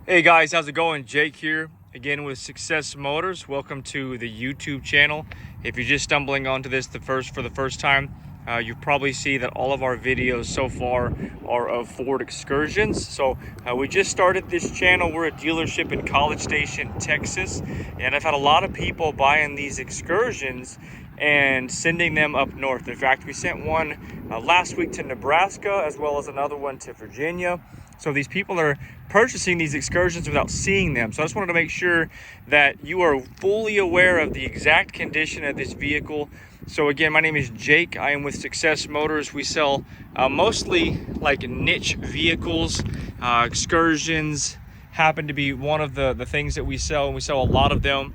Hey guys, how's it going? Jake here again with Success Motors. Welcome to the YouTube channel. If you're just stumbling onto this for the first time, you probably see that all of our videos so far are of Ford Excursions. So we just started this channel. We're a dealership in College Station, Texas, and I've had a lot of people buying these Excursions and sending them up north. In fact, we sent one last week to Nebraska, as well as another one to Virginia. So these people are purchasing these Excursions without seeing them. So I just wanted to make sure that you are fully aware of the exact condition of this vehicle. So again, my name is Jake. I am with Success Motors. We sell mostly like niche vehicles. Excursions happen to be one of the things that we sell, and we sell a lot of them.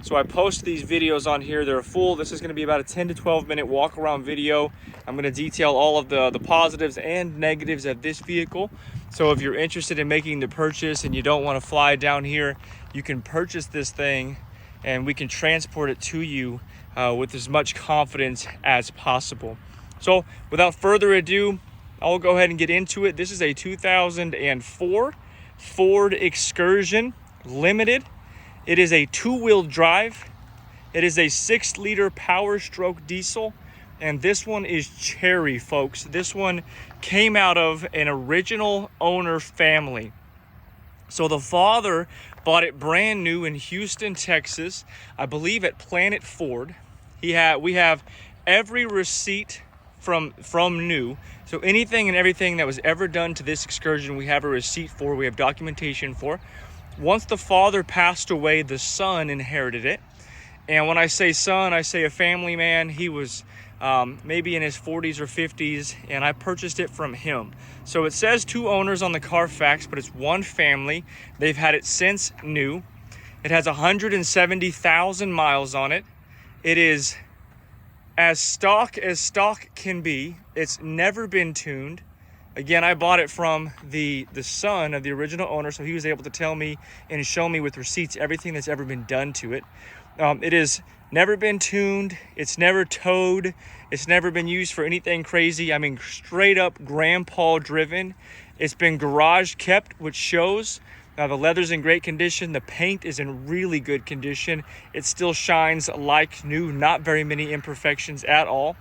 So I post these videos on here. They're full. This is going to be about a 10 to 12 minute walk around video. I'm going to detail all of the positives and negatives of this vehicle. So if you're interested in making the purchase and you don't want to fly down here, you can purchase this thing and we can transport it to you with as much confidence as possible. So without further ado, I'll go ahead and get into it. This is a 2004 Ford Excursion Limited. It is a two-wheel drive. It is a 6-liter Powerstroke diesel. And this one is cherry, folks. This one came out of an original owner family. So the father bought it brand new in Houston, Texas, I believe at Planet Ford. We have every receipt from new. So anything and everything that was ever done to this Excursion, we have a receipt for, we have documentation for. Once the father passed away, the son inherited it. And when I say son, I say a family man. He was maybe in his 40s or 50s, and I purchased it from him. So it says two owners on the Carfax, but it's one family. They've had it since new. It has 170,000 miles on it. It is as stock can be. It's never been tuned. Again, I bought it from the son of the original owner, so he was able to tell me and show me with receipts everything that's ever been done to it. It has never been tuned. It's never towed. It's never been used for anything crazy. I mean, straight up grandpa driven. It's been garage kept, which shows. The leather's in great condition. The paint is in really good condition. It still shines like new. Not very many imperfections at all.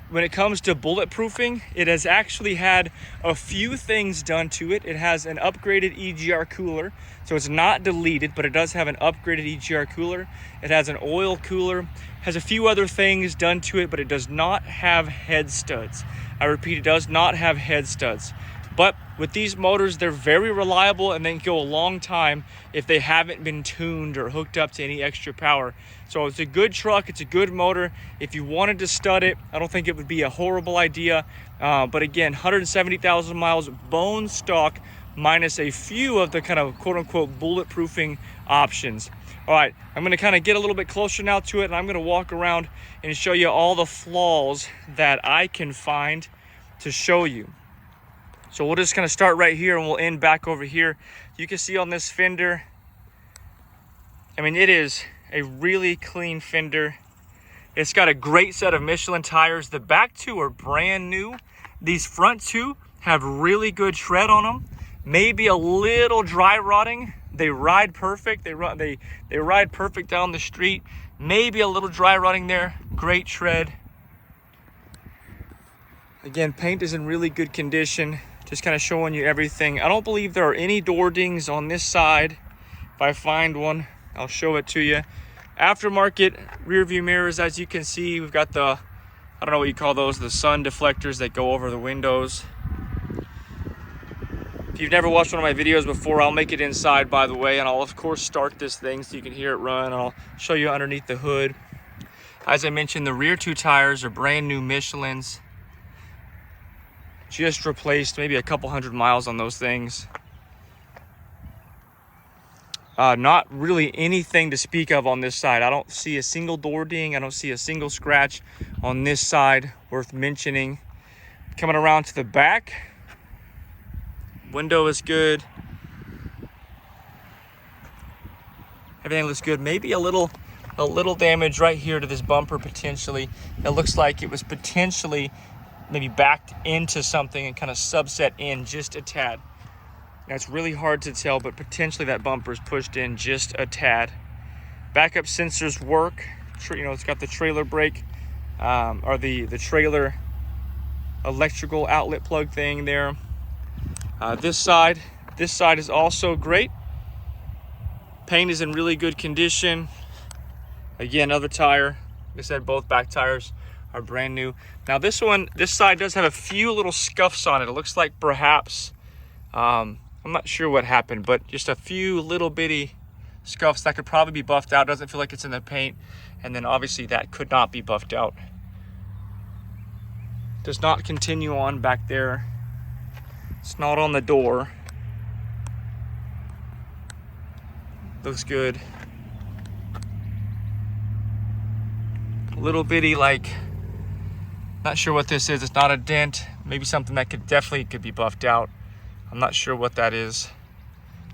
When it comes to bulletproofing, it has actually had a few things done to it. It has an upgraded EGR cooler, so it's not deleted, but it does have an upgraded EGR cooler. It has an oil cooler, has a few other things done to it, but it does not have head studs. I repeat, it does not have head studs. But with these motors, they're very reliable and they can go a long time if they haven't been tuned or hooked up to any extra power. So it's a good truck, it's a good motor. If you wanted to stud it, I don't think it would be a horrible idea. But again, 170,000 miles, bone stock, minus a few of the kind of quote-unquote bulletproofing options. All right, I'm gonna kind of get a little bit closer now to it, and I'm gonna walk around and show you all the flaws that I can find to show you. So we'll just kind of start right here and we'll end back over here. You can see on this fender, I mean, it is a really clean fender. It's got a great set of Michelin tires. The back two are brand new. These front two have really good tread on them. Maybe a little dry rotting. They ride perfect. They ride perfect down the street. Maybe a little dry rotting there. Great tread. Again, paint is in really good condition. Just kind of showing you everything. I don't believe there are any door dings on this side. If I find one, I'll show it to you. Aftermarket rear view mirrors, as you can see, we've got the, I don't know what you call those, the sun deflectors that go over the windows. If you've never watched one of my videos before, I'll make it inside, by the way, and I'll of course start this thing so you can hear it run. I'll show you underneath the hood. As I mentioned, the rear two tires are brand new Michelins. Just replaced, maybe a couple hundred miles on those things. Not really anything to speak of on this side. I don't see a single door ding. I don't see a single scratch on this side worth mentioning. Coming around to the back, window is good. Everything looks good. Maybe a little damage right here to this bumper potentially. It looks like it was potentially maybe backed into something and kind of subset in just a tad. Now it's really hard to tell, but potentially that bumper is pushed in just a tad. Backup sensors work. You know, it's got the trailer brake, or the trailer electrical outlet plug thing there. This side is also great. Paint is in really good condition. Again, other tire. Like I said, both back tires are brand new. Now this side does have a few little scuffs on it. It looks like perhaps, I'm not sure what happened, but just a few little bitty scuffs that could probably be buffed out. Doesn't feel like it's in the paint. And then obviously that could not be buffed out. Does not continue on back there. It's not on the door. Looks good. A little bitty, like, not sure what this is. It's not a dent. Maybe something that could be buffed out. I'm not sure what that is.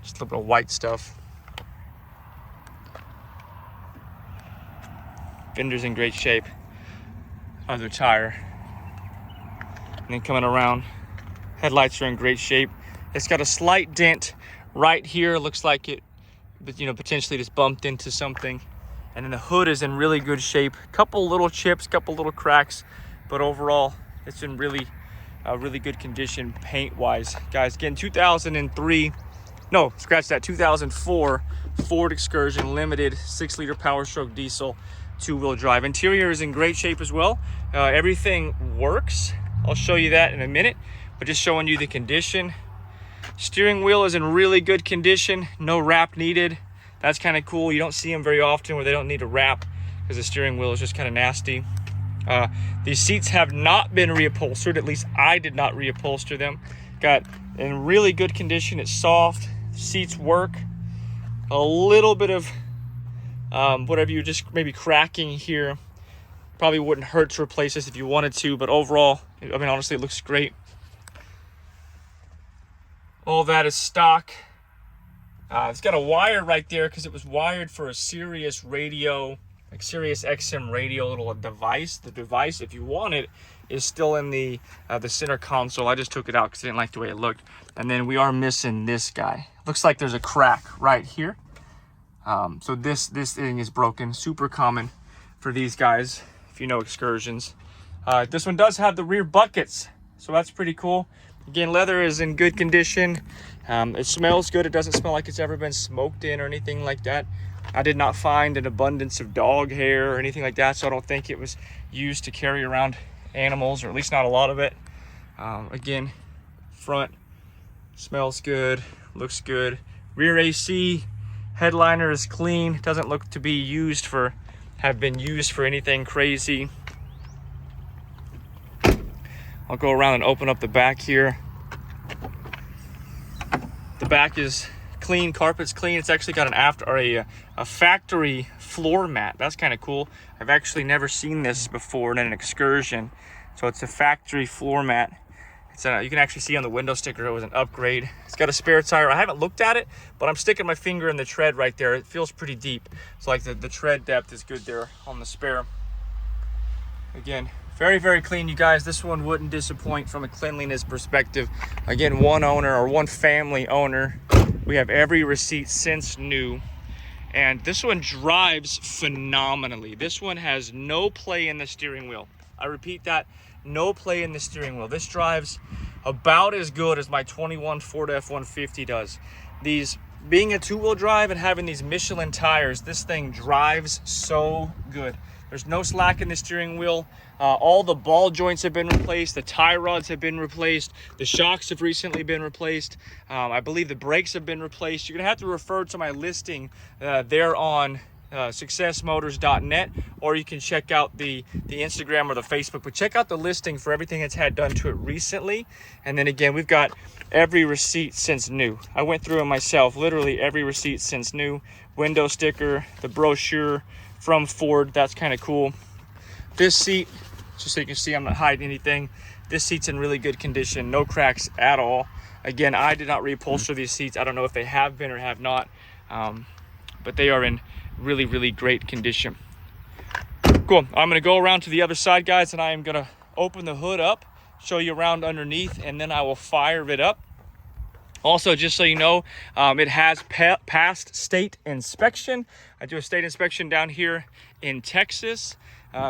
Just a little bit of white stuff. Fender's in great shape. Other tire. And then coming around, headlights are in great shape. It's got a slight dent right here. Looks like it, you know, potentially just bumped into something. And then the hood is in really good shape. Couple little chips, couple little cracks, but overall it's in really good condition paint-wise. Guys, again, 2004 Ford Excursion Limited 6-liter Powerstroke diesel, 2-wheel drive. Interior is in great shape as well. Everything works. I'll show you that in a minute, but just showing you the condition. Steering wheel is in really good condition. No wrap needed. That's kind of cool. You don't see them very often where they don't need a wrap because the steering wheel is just kind of nasty. These seats have not been reupholstered. At least I did not reupholster them. Got in really good condition. It's soft. Seats work. A little bit of whatever you just maybe cracking here. Probably wouldn't hurt to replace this if you wanted to, but overall, I mean, honestly, it looks great. All that is stock. It's got a wire right there because it was wired for a Sirius radio, like Sirius XM radio little device. The device, if you want it, is still in the center console. I just took it out because I didn't like the way it looked. And then we are missing this guy. Looks like there's a crack right here. So this thing is broken. Super common for these guys, if you know Excursions. This one does have the rear buckets, so that's pretty cool. Again, leather is in good condition. It smells good. It doesn't smell like it's ever been smoked in or anything like that. I did not find an abundance of dog hair or anything like that, so I don't think it was used to carry around animals, or at least not a lot of it. Again, front smells good, looks good. Rear AC headliner is clean. Doesn't look to be have been used for anything crazy. I'll go around and open up the back here. The back is clean, carpet's clean. It's actually got a factory floor mat. That's kind of cool. I've actually never seen this before in an Excursion. So it's a factory floor mat. You can actually see on the window sticker it was an upgrade. It's got a spare tire. I haven't looked at it, but I'm sticking my finger in the tread right there. It feels pretty deep. So like the tread depth is good there on the spare. Again, very, very clean, you guys. This one wouldn't disappoint from a cleanliness perspective. Again, one owner or one family owner. We have every receipt since new. And this one drives phenomenally. This one has no play in the steering wheel. I repeat that, no play in the steering wheel. This drives about as good as my 21 Ford F-150 does. These, being a 2-wheel drive and having these Michelin tires, this thing drives so good. There's no slack in the steering wheel. All the ball joints have been replaced. The tie rods have been replaced. The shocks have recently been replaced. I believe the brakes have been replaced. You're gonna have to refer to my listing there on successmotors.net, or you can check out the Instagram or the Facebook, but check out the listing for everything that's had done to it recently. And then again, we've got every receipt since new. I went through it myself, literally every receipt since new. Window sticker, the brochure from Ford, that's kind of cool. This seat, just so you can see I'm not hiding anything, this seat's in really good condition, no cracks at all. Again, I did not reupholster these seats. I don't know if they have been or have not, but they are in really, really great condition. Cool. I'm going to go around to the other side, guys, and I am going to open the hood up, show you around underneath, and then I will fire it up. Also, just so you know, it has passed state inspection. I do a state inspection down here in Texas.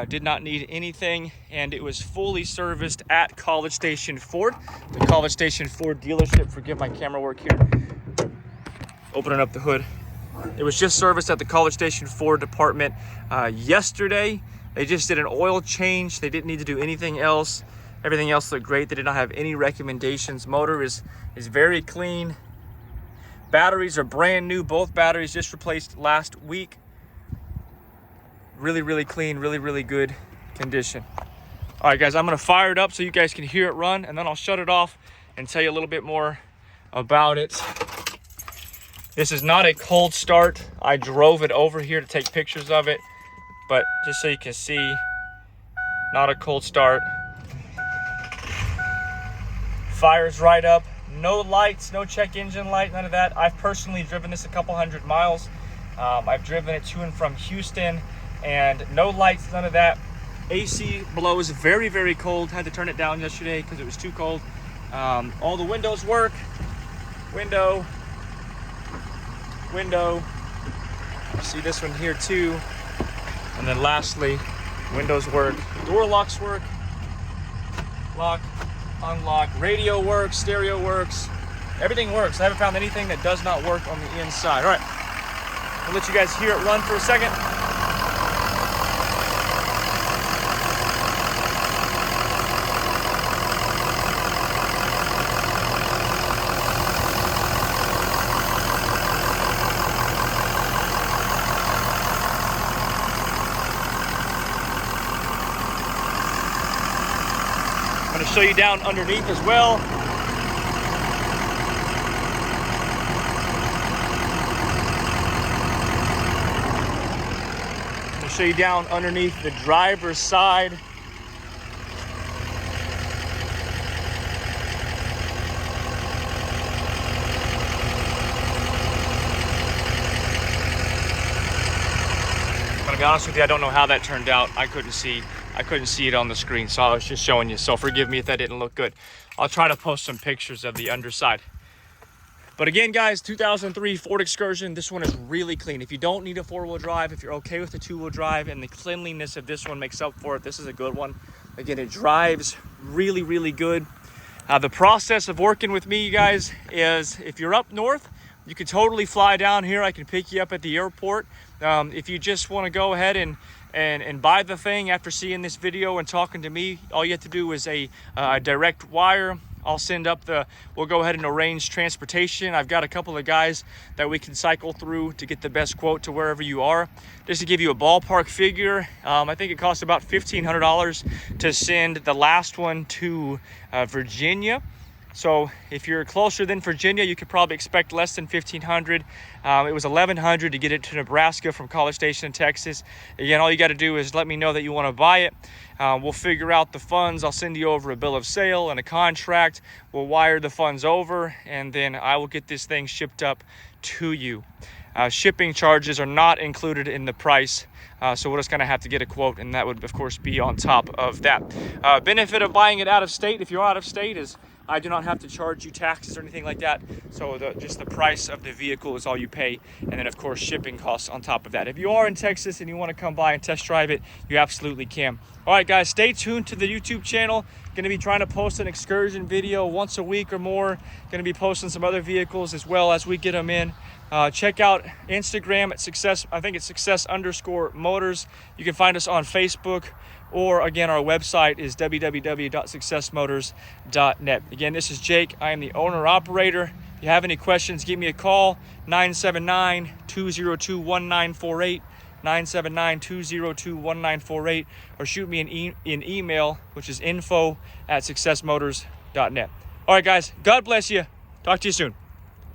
Did not need anything, and it was fully serviced at College Station Ford, the College Station Ford dealership. Forgive my camera work here. Opening up the hood. It was just serviced at the College Station Ford department yesterday. They just did an oil change. They didn't need to do anything else. Everything else looked great. They did not have any recommendations. Motor is very clean. Batteries are brand new. Both batteries just replaced last week. Really clean, really good condition. All right, guys, I'm gonna fire it up so you guys can hear it run, and then I'll shut it off and tell you a little bit more about it. This is not a cold start. I drove it over here to take pictures of it, but just so you can see, not a cold start. Fires right up. No lights, no check engine light, none of that. I've personally driven this a couple hundred miles. I've driven it to and from Houston, and no lights, none of that. AC blows very cold. Had to turn it down yesterday because it was too cold. All the windows work. Window. See this one here too. And then lastly, windows work. Door locks work. Lock, unlock. Radio works, stereo works. Everything works. I haven't found anything that does not work on the inside. All right, I'll let you guys hear it run for a second. I'm going to show you down underneath as well. I'm going to show you down underneath the driver's side. I'm going to be honest with you, I don't know how that turned out. I couldn't see it on the screen, so I was just showing you. So forgive me if that didn't look good. I'll try to post some pictures of the underside. But again, guys, 2003 Ford Excursion. This one is really clean. If you don't need a four-wheel drive, if you're okay with the two-wheel drive and the cleanliness of this one makes up for it, this is a good one. Again, it drives really good. The process of working with me, you guys, is if you're up north, you can totally fly down here. I can pick you up at the airport. If you just want to go ahead and buy the thing after seeing this video and talking to me, all you have to do is a direct wire. I'll send up we'll go ahead and arrange transportation. I've got a couple of guys that we can cycle through to get the best quote to wherever you are. Just to give you a ballpark figure, I think it costs about $1,500 to send the last one to Virginia. So if you're closer than Virginia, you could probably expect less than $1,500. It was $1,100 to get it to Nebraska from College Station, Texas. Again, all you got to do is let me know that you want to buy it. We'll figure out the funds. I'll send you over a bill of sale and a contract. We'll wire the funds over, and then I will get this thing shipped up to you. Shipping charges are not included in the price, so we're just going to have to get a quote, and that would, of course, be on top of that. Benefit of buying it out of state, if you're out of state, is I do not have to charge you taxes or anything like that. So just the price of the vehicle is all you pay. And then, of course, shipping costs on top of that. If you are in Texas and you want to come by and test drive it, you absolutely can. All right, guys, stay tuned to the YouTube channel. Going to be trying to post an Excursion video once a week or more. Going to be posting some other vehicles as well as we get them in. Check out Instagram at Success. I think it's Success_Motors. You can find us on Facebook, or again, our website is www.successmotors.net. Again, this is Jake. I am the owner operator. If you have any questions, give me a call, 979-202-1948, 979-202-1948, or shoot me an email, which is info@successmotors.net. All right, guys, God bless you. Talk to you soon.